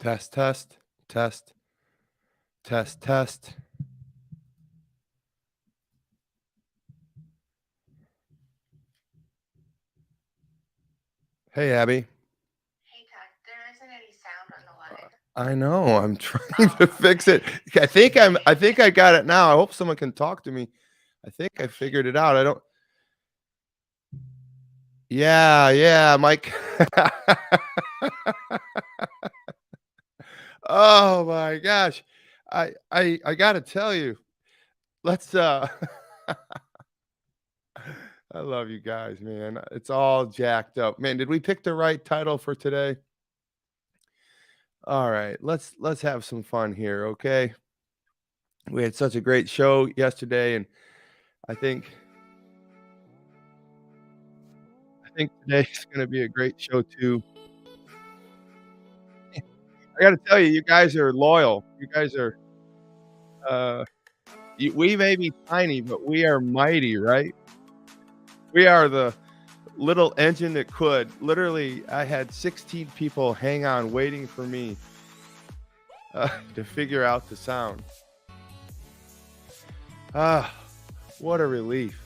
Test, test, test, test, test. Hey, Abby. Hey Todd, there isn't any sound on the line. I know. I'm trying Oh, to fix it. okay. I think I got it now. I hope someone can talk to me. I think I Okay. figured it out. I don't. Yeah, yeah, Mike. Oh my gosh. I got to tell you. Let's I love you guys, man. It's all jacked up. Man, did we pick the right title for today? All right. Let's have some fun here, okay? We had such a great show yesterday, and I think I think today's gonna be a great show too. I gotta tell you, you guys are loyal. You guys are uh we may be tiny, but we are mighty, right? We are the little engine that could. Literally, I had 16 people hang on waiting for me to figure out the sound. Ah, what a relief.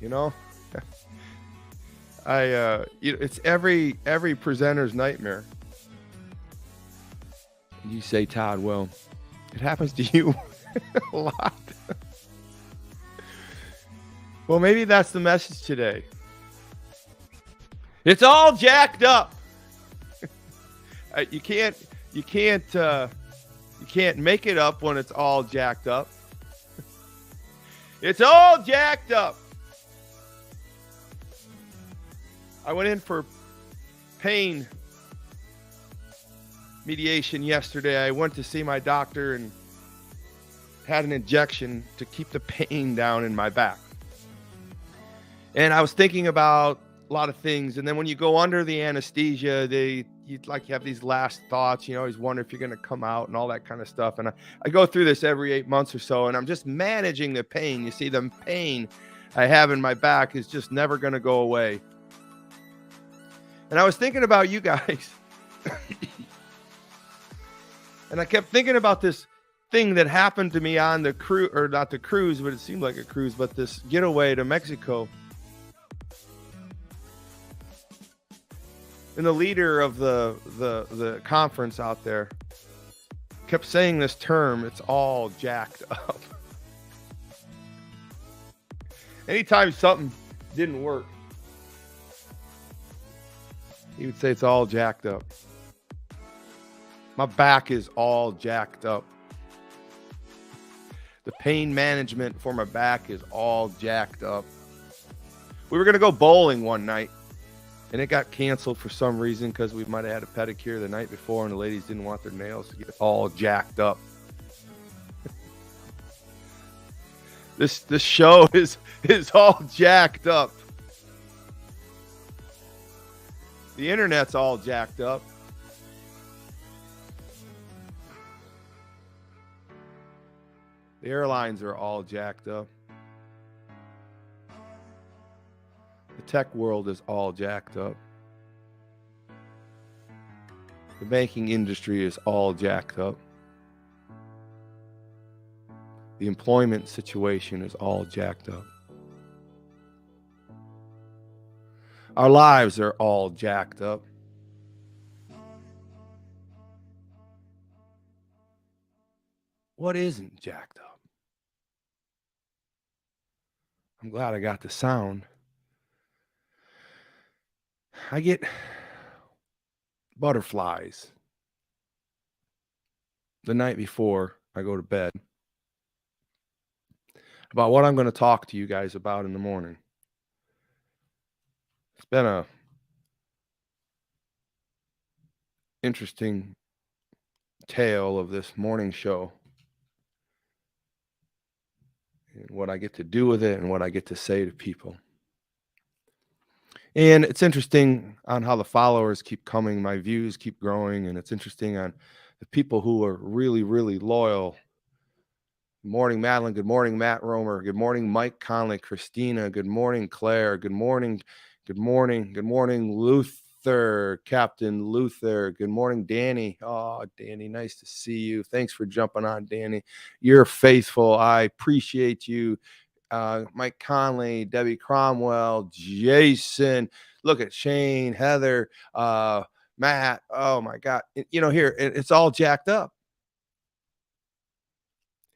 You know? It's every presenter's nightmare. And you say, Todd, well, it happens to you a lot. Well, maybe that's the message today. It's all jacked up. You can't you can't you can't make it up when it's all jacked up. It's all jacked up. I went in for pain mediation yesterday. I went to see my doctor and had an injection to keep the pain down in my back. And I was thinking about a lot of things. And then when you go under the anesthesia, you have these last thoughts. You always wonder if you're going to come out and all that kind of stuff. And I go through this every 8 months or so, and I'm just managing the pain. You see, the pain I have in my back is just never going to go away. And I was thinking about you guys. And I kept thinking about this thing that happened to me on the cruise, or not the cruise, but it seemed like a cruise, but this getaway to Mexico. And the leader of the conference out there kept saying this term, it's all jacked up. Anytime something didn't work, he would say it's all jacked up. My back is all jacked up. The pain management for my back is all jacked up. We were going to go bowling one night, and it got canceled for some reason because we might have had a pedicure the night before, and the ladies didn't want their nails to get all jacked up. This show is all jacked up. The internet's all jacked up. The airlines are all jacked up. The tech world is all jacked up. The banking industry is all jacked up. The employment situation is all jacked up. Our lives are all jacked up. What isn't jacked up? I'm glad I got the sound. I get butterflies the night before I go to bed about what I'm going to talk to you guys about in the morning. It's been a interesting tale of this morning show and what I get to do with it and what I get to say to people. And it's interesting on how the followers keep coming, my views keep growing, and it's interesting on the people who are really, really loyal. Good morning, Madeline. Good morning, Matt Romer. Good morning, Mike Conley, Christina. Good morning, Claire. Good morning. Good morning. Good morning, Luther, Captain Luther. Good morning, Danny. Oh, Danny, nice to see you. Thanks for jumping on, Danny. You're faithful. I appreciate you. Mike Conley, Debbie Cromwell, Jason. Look at Shane, Heather, Matt. Oh my God. Here it's all jacked up.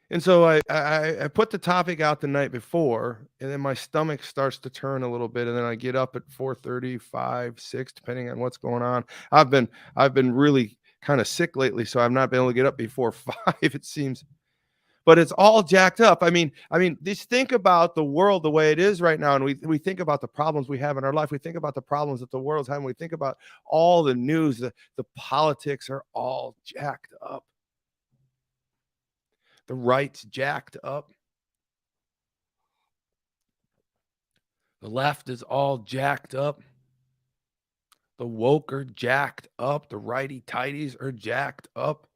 And so I put the topic out the night before, and then my stomach starts to turn a little bit, and then I get up at 4:30, 5, 6, depending on what's going on. I've been really kind of sick lately, so I've not been able to get up before 5, it seems. But it's all jacked up. I mean, just think about the world the way it is right now, and we think about the problems we have in our life. We think about the problems that the world's having. We think about all the news, the politics are all jacked up. The right's jacked up. The left is all jacked up. The woke are jacked up. The righty tighties are jacked up.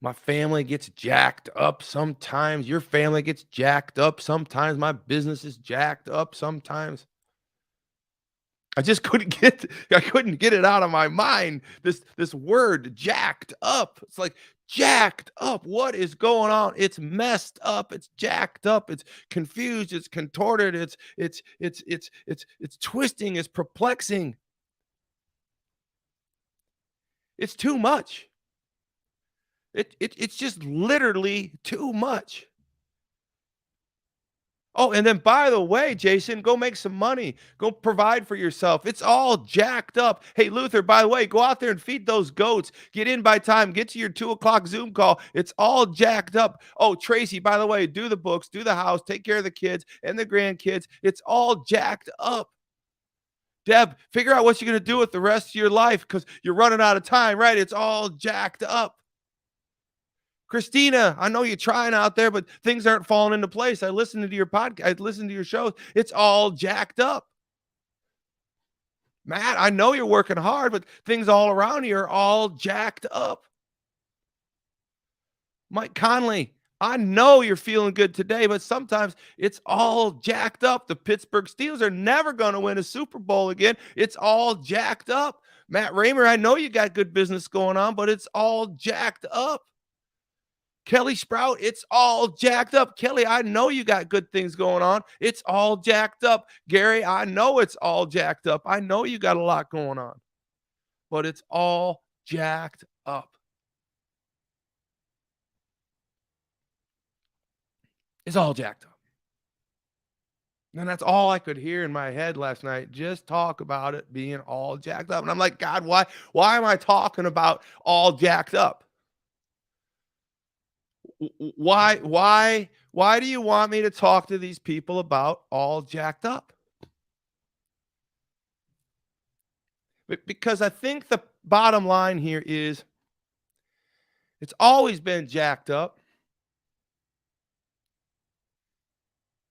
My family gets jacked up sometimes. Your family gets jacked up sometimes. My business is jacked up sometimes. I just couldn't get it out of my mind. This word jacked up. It's like jacked up. What is going on? It's messed up. It's jacked up. It's confused. It's contorted. It's twisting. It's perplexing. It's too much. It's just literally too much. Oh, and then by the way, Jason, go make some money. Go provide for yourself. It's all jacked up. Hey, Luther, by the way, go out there and feed those goats. Get in by time. Get to your 2 o'clock Zoom call. It's all jacked up. Oh, Tracy, by the way, do the books, do the house, take care of the kids and the grandkids. It's all jacked up. Deb, figure out what you're going to do with the rest of your life because you're running out of time, right? It's all jacked up. Christina, I know you're trying out there, but things aren't falling into place. I listened to your podcast. I listened to your shows. It's all jacked up. Matt, I know you're working hard, but things all around you are all jacked up. Mike Conley, I know you're feeling good today, but sometimes it's all jacked up. The Pittsburgh Steelers are never going to win a Super Bowl again. It's all jacked up. Matt Raymer, I know you got good business going on, but it's all jacked up. Kelly Sprout, it's all jacked up. Kelly, I know you got good things going on. It's all jacked up. Gary, I know it's all jacked up. I know you got a lot going on, but it's all jacked up. It's all jacked up. And that's all I could hear in my head last night. Just talk about it being all jacked up. And I'm like, God, why am I talking about all jacked up? Why do you want me to talk to these people about all jacked up? Because I think the bottom line here is it's always been jacked up.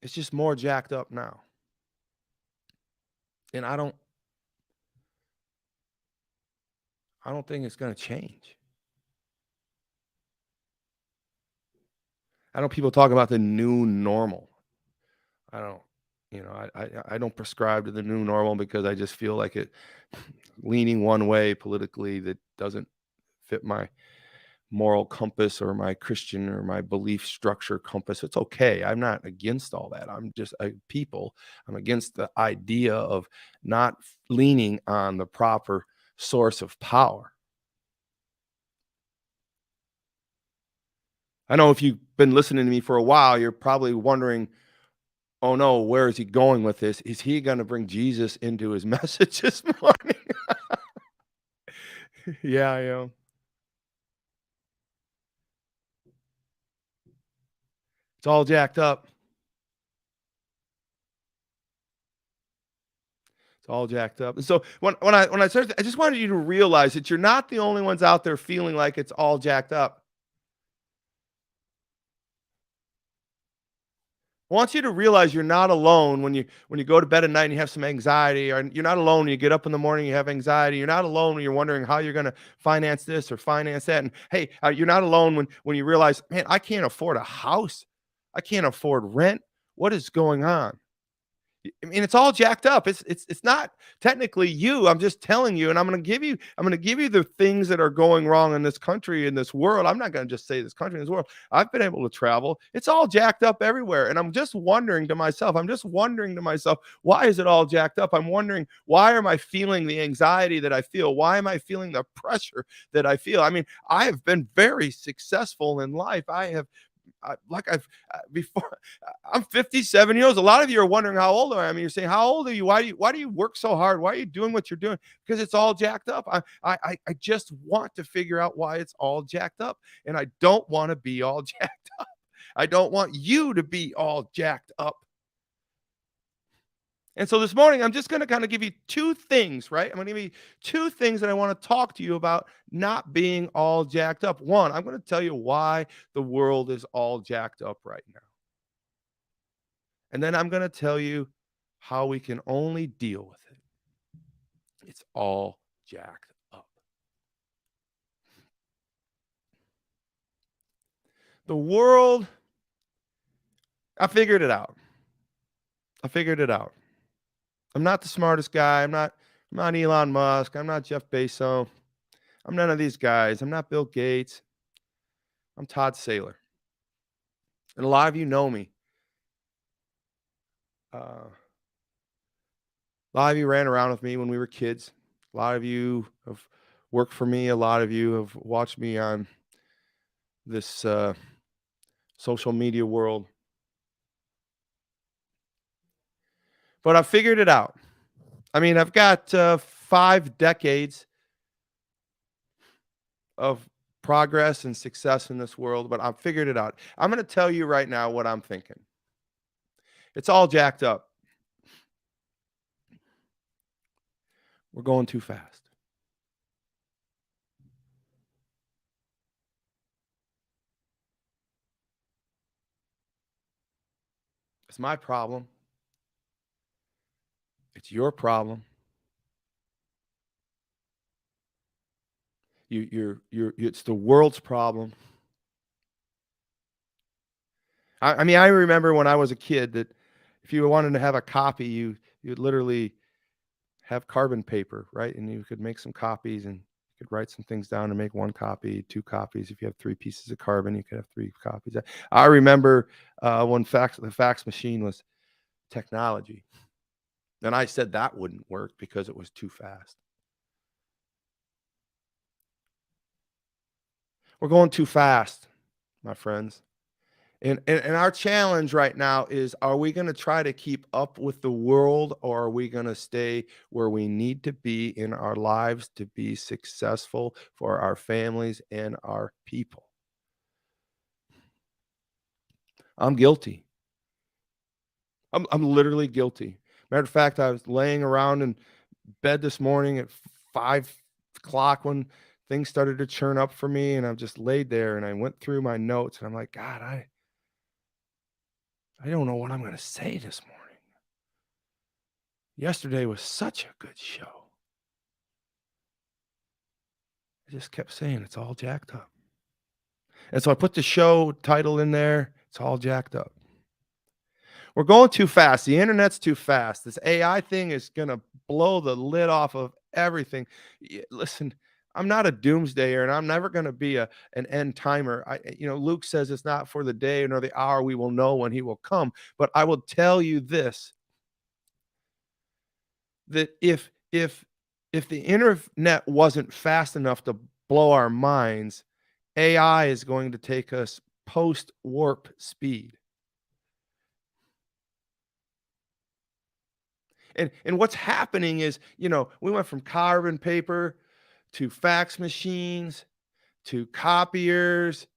It's just more jacked up now. And I don't think it's going to change. I know people talk about the new normal. I don't, I don't prescribe to the new normal because I just feel like it leaning one way politically that doesn't fit my moral compass or my Christian or my belief structure compass. It's okay. I'm not against all that. I'm just I'm against the idea of not leaning on the proper source of power. I know if you've been listening to me for a while, you're probably wondering, oh no, where is he going with this? Is he going to bring Jesus into his message this morning? Yeah, I am. It's all jacked up. It's all jacked up. And so when I started, I just wanted you to realize that you're not the only ones out there feeling like it's all jacked up. I want you to realize you're not alone when you go to bed at night and you have some anxiety, or you're not alone when you get up in the morning and you have anxiety. You're not alone when you're wondering how you're going to finance this or finance that. And hey, you're not alone when you realize, man, I can't afford a house. I can't afford rent. What is going on? I mean, it's all jacked up. It's not technically you. I'm just telling you, and I'm gonna give you the things that are going wrong in this country, in this world. I'm not gonna just say this country, in this world. I've been able to travel. It's all jacked up everywhere. And I'm just wondering to myself, why is it all jacked up? I'm wondering, why am I feeling the anxiety that I feel? Why am I feeling the pressure that I feel? I mean, I have been very successful in life. Like I've before I'm 57 years old. A lot of you are wondering how old I am. You're saying, how old are you? Why do you work so hard? Why are you doing what you're doing? Because it's all jacked up. I just want to figure out why it's all jacked up. And I don't want to be all jacked up. I don't want you to be all jacked up. And so this morning, I'm just going to kind of give you two things, right? I'm going to give you two things that I want to talk to you about not being all jacked up. One, I'm going to tell you why the world is all jacked up right now. And then I'm going to tell you how we can only deal with it. It's all jacked up. The world, I figured it out. I figured it out. I'm not the smartest guy. I'm not Elon Musk. I'm not Jeff Bezos. I'm none of these guys. I'm not Bill Gates. I'm Todd Saylor. And a lot of you know me. A lot of you ran around with me when we were kids. A lot of you have worked for me. A lot of you have watched me on this social media world. But I figured it out. I mean, I've got 5 decades of progress and success in this world, but I've figured it out. I'm going to tell you right now what I'm thinking. It's all jacked up. We're going too fast. It's my problem. It's your problem. It's the world's problem. I mean, I remember when I was a kid that if you wanted to have a copy, you'd literally have carbon paper, right? And you could make some copies and you could write some things down and make one copy, two copies. If you have three pieces of carbon, you could have three copies. I remember when the fax machine was technology. And I said that wouldn't work because it was too fast. We're going too fast, my friends. And our challenge right now is, are we going to try to keep up with the world, or are we going to stay where we need to be in our lives to be successful for our families and our people? I'm guilty. I'm literally guilty. Matter of fact, I was laying around in bed this morning at 5 o'clock when things started to churn up for me, and I just laid there and I went through my notes and I'm like, God, I don't know what I'm going to say this morning. Yesterday was such a good show. I just kept saying it's all jacked up. And so I put the show title in there. It's all jacked up. We're going too fast. The internet's too fast. This AI thing is going to blow the lid off of everything. Listen, I'm not a doomsdayer, and I'm never going to be an end timer. Luke says it's not for the day nor the hour we will know when he will come. But I will tell you this, that if the internet wasn't fast enough to blow our minds, AI is going to take us post warp speed. And what's happening is, we went from carbon paper to fax machines to copiers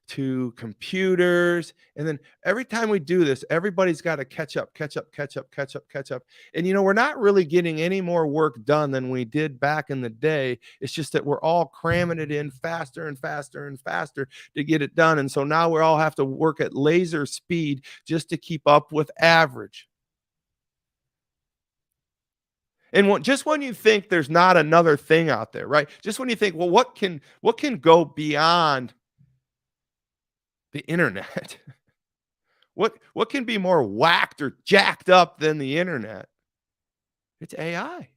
to computers. And then every time we do this, everybody's got to catch up. And we're not really getting any more work done than we did back in the day. It's just that we're all cramming it in faster and faster and faster to get it done. And so now we all have to work at laser speed just to keep up with average. And just when you think there's not another thing out there, right? Just when you think, well, what can go beyond the internet? What can be more whacked or jacked up than the internet? It's AI.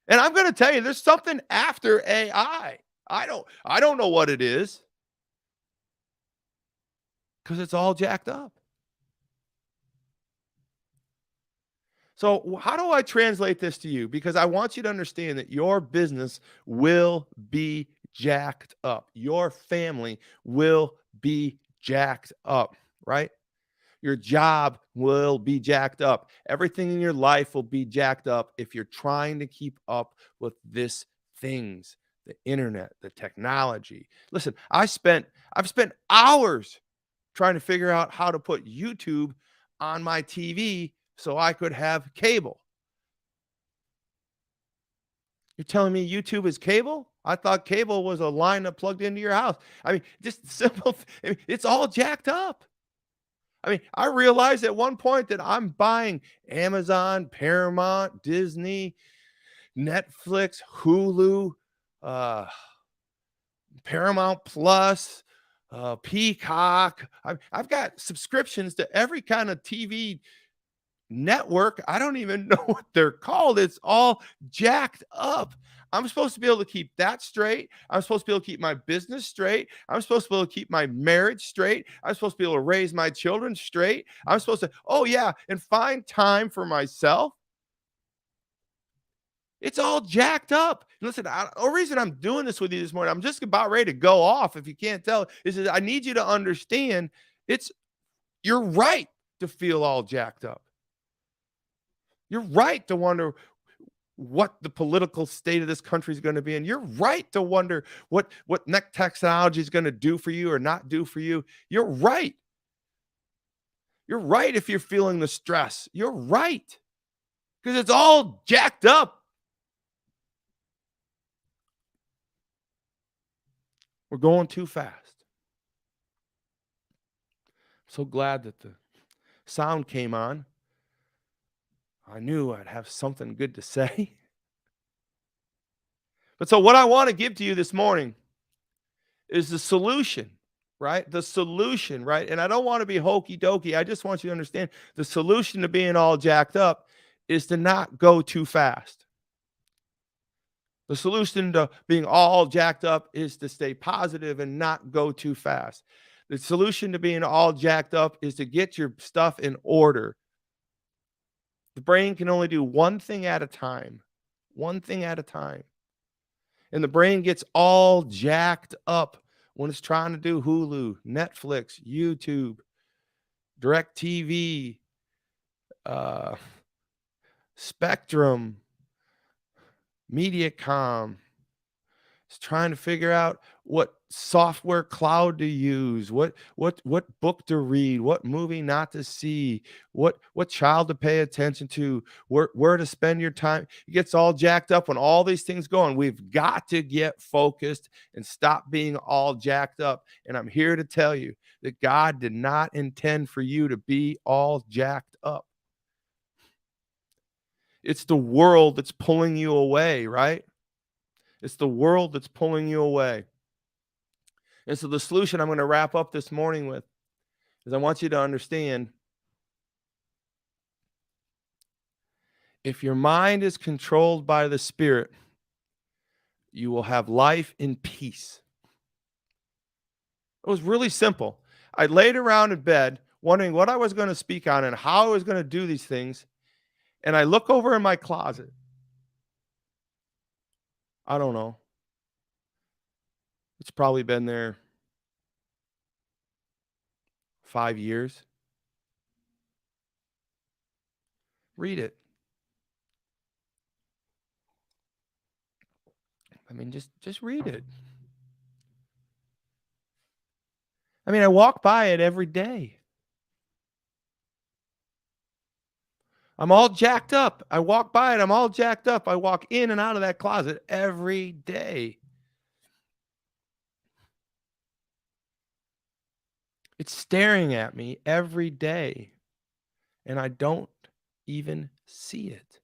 And I'm going to tell you there's something after AI. I don't know what it is cuz it's all jacked up. So, how do I translate this to you? Because I want you to understand that your business will be jacked up. Your family will be jacked up, right? Your job will be jacked up. Everything in your life will be jacked up if you're trying to keep up with this things, the internet, the technology. Listen, I've spent hours trying to figure out how to put YouTube on my TV so I could have cable. You're telling me YouTube is cable? I thought cable was a line that plugged into your house. I mean, just simple. I mean, it's all jacked up. I mean, I realized at one point that I'm buying Amazon, Paramount, Disney, Netflix, Hulu, uh, Paramount Plus, Peacock. I've got subscriptions to every kind of TV network. I don't even know what they're called. It's all jacked up. I'm supposed to be able to keep that straight. I'm supposed to be able to keep my business straight. I'm supposed to be able to keep my marriage straight. I'm supposed to be able to raise my children straight. I'm supposed to, oh, yeah, and find time for myself. It's all jacked up. Listen, the reason I'm doing this with you this morning, I'm just about ready to go off. If you can't tell, is that I need you to understand it's you're right to feel all jacked up. You're right to wonder what the political state of this country is going to be in. You're right to wonder what next technology is going to do for you or not do for you. You're right. You're right if you're feeling the stress. You're right. Because it's all jacked up. We're going too fast. So glad that the sound came on. I knew I'd have something good to say. But so what I want to give to you this morning is the solution, right? The solution, right? And I don't want to be hokey dokey. I just want you to understand the solution to being all jacked up is to not go too fast. The solution to being all jacked up is to stay positive and not go too fast. The solution to being all jacked up is to get your stuff in order. The brain can only do one thing at a time, one thing at a time. And the brain gets all jacked up when it's trying to do Hulu, Netflix, YouTube, DirecTV, uh, Spectrum, MediaCom. It's trying to figure out what software cloud to use, what book to read, what movie not to see, what child to pay attention to, where to spend your time. It gets all jacked up when all these things go on. We've got to get focused and stop being all jacked up. And I'm here to tell you that God did not intend for you to be all jacked up. It's the world that's pulling you away, right? It's the world that's pulling you away. And so the solution I'm going to wrap up this morning with is I want you to understand if your mind is controlled by the Spirit, you will have life in peace. It was really simple. I laid around in bed wondering what I was going to speak on and how I was going to do these things. And I look over in my closet. I don't know. It's probably been there 5 years. Read it. I mean, just read it. I mean, I walk by it every day. I'm all jacked up. I walk by it. I'm all jacked up. I walk in and out of that closet every day. It's staring at me every day, and I don't even see it.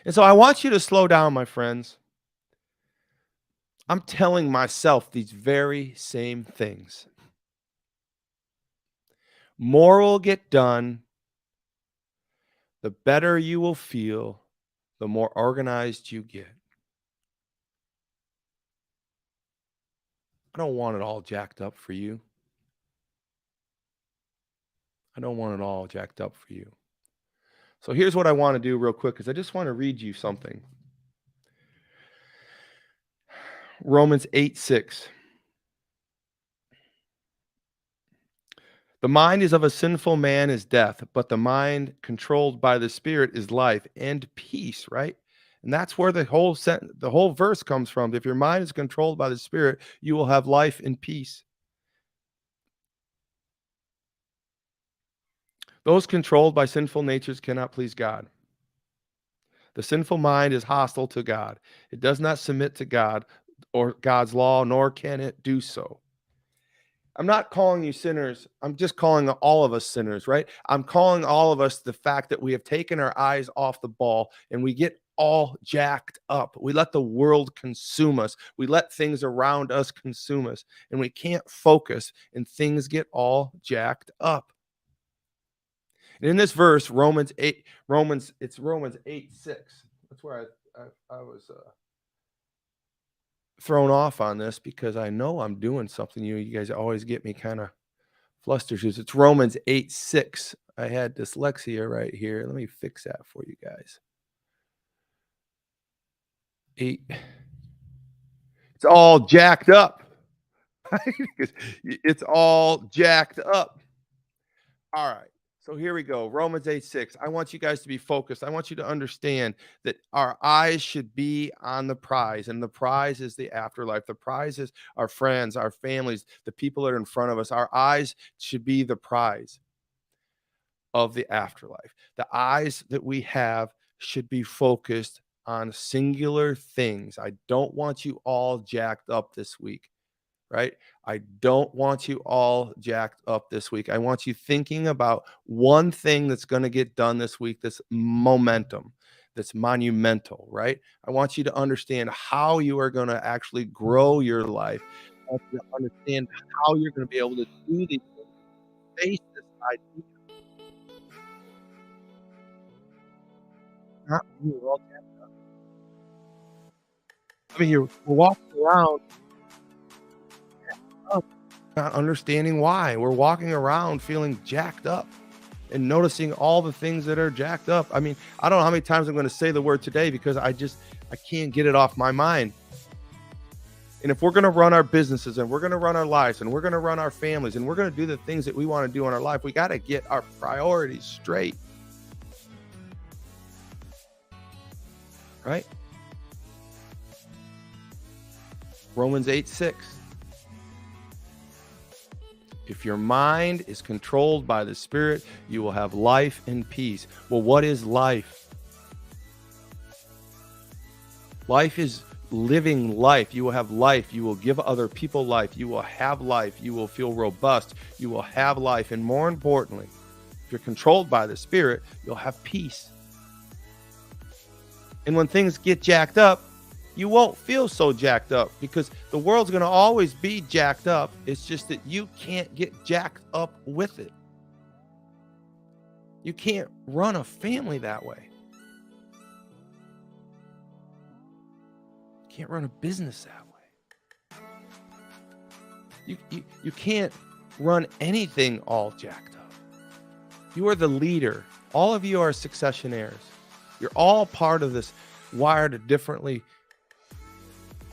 And so I want you to slow down, my friends. I'm telling myself these very same things. More will get done, the better you will feel, the more organized you get. I don't want it all jacked up for you. I don't want it all jacked up for you. So here's what I want to do real quick because I just want to read you something. Romans 8:6. The mind is of a sinful man is death, but the mind controlled by the spirit is life and peace, right? And that's where the whole verse comes from. If your mind is controlled by the spirit, you will have life and peace. Those controlled by sinful natures cannot please God. The sinful mind is hostile to God. It does not submit to God or God's law, nor can it do so. I'm not calling you sinners. I'm just calling all of us sinners, right? I'm calling all of us the fact that we have taken our eyes off the ball and we get all jacked up. We let the world consume us. We let things around us consume us, and we can't focus, and things get all jacked up. And in this verse, Romans 8:6. That's where I was thrown off on this because I know I'm doing something. You guys always get me kind of flustered. It's Romans 8:6. I had dyslexia right here. Let me fix that for you guys. 8. It's all jacked up. It's all jacked up. All right. So here we go. Romans 8:6. I want you guys to be focused. I want you to understand that our eyes should be on the prize, and the prize is the afterlife. The prize is our friends, our families, the people that are in front of us. Our eyes should be the prize of the afterlife. The eyes that we have should be focused on singular things. I don't want you all jacked up this week, right? I don't want you all jacked up this week. I want you thinking about one thing that's going to get done this week, that's momentum, that's monumental, right? I want you to understand how you are going to actually grow your life. I want you to understand how you're going to be able to do these things, face this idea. Not you, all jacked up. I mean, we're walking around up, not understanding why. We're walking around feeling jacked up and noticing all the things that are jacked up. I mean, I don't know how many times I'm going to say the word today because I can't get it off my mind. And if we're going to run our businesses and we're going to run our lives and we're going to run our families and we're going to do the things that we want to do in our life, we got to get our priorities straight. Right? Romans 8:6. If your mind is controlled by the Spirit, you will have life and peace. Well, what is life? Life is living life. You will have life. You will give other people life. You will have life. You will feel robust. You will have life. And more importantly, if you're controlled by the Spirit, you'll have peace. And when things get jacked up, you won't feel so jacked up because the world's going to always be jacked up. It's just that you can't get jacked up with it. You can't run a family that way. You can't run a business that way. You can't run anything all jacked up. You are the leader. All of you are succession heirs. You're all part of this wired differently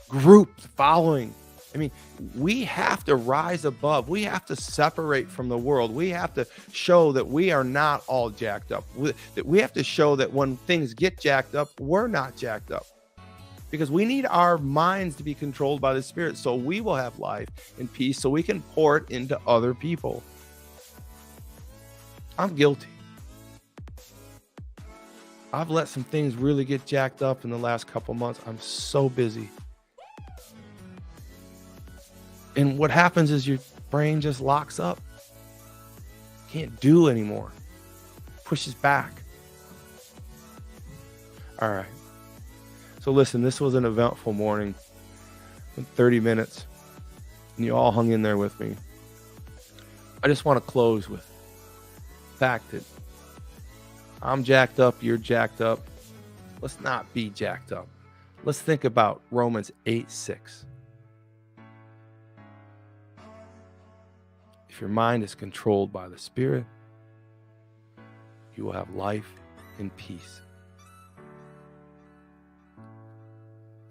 group following. I mean, we have to rise above. We have to separate from the world. We have to show that we are not all jacked up. We have to show that when things get jacked up, we're not jacked up. Because we need our minds to be controlled by the Spirit so we will have life and peace so we can pour it into other people. I'm guilty. I've let some things really get jacked up in the last couple months. I'm so busy. And what happens is your brain just locks up. Can't do anymore. Pushes back. All right. So listen, this was an eventful morning. Went 30 minutes, and you all hung in there with me. I just want to close with the fact that I'm jacked up, you're jacked up. Let's not be jacked up. Let's think about Romans 8:6. If your mind is controlled by the Spirit, you will have life and peace.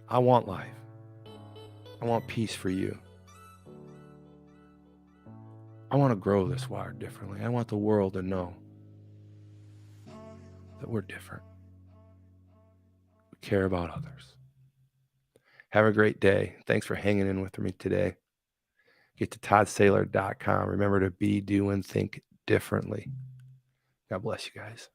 I want life. I want peace for you. I want to grow this wired differently. I want the world to know that we're different. We care about others. Have a great day. Thanks for hanging in with me today. Get to toddsaylor.com. Remember to be, do, and think differently. God bless you guys.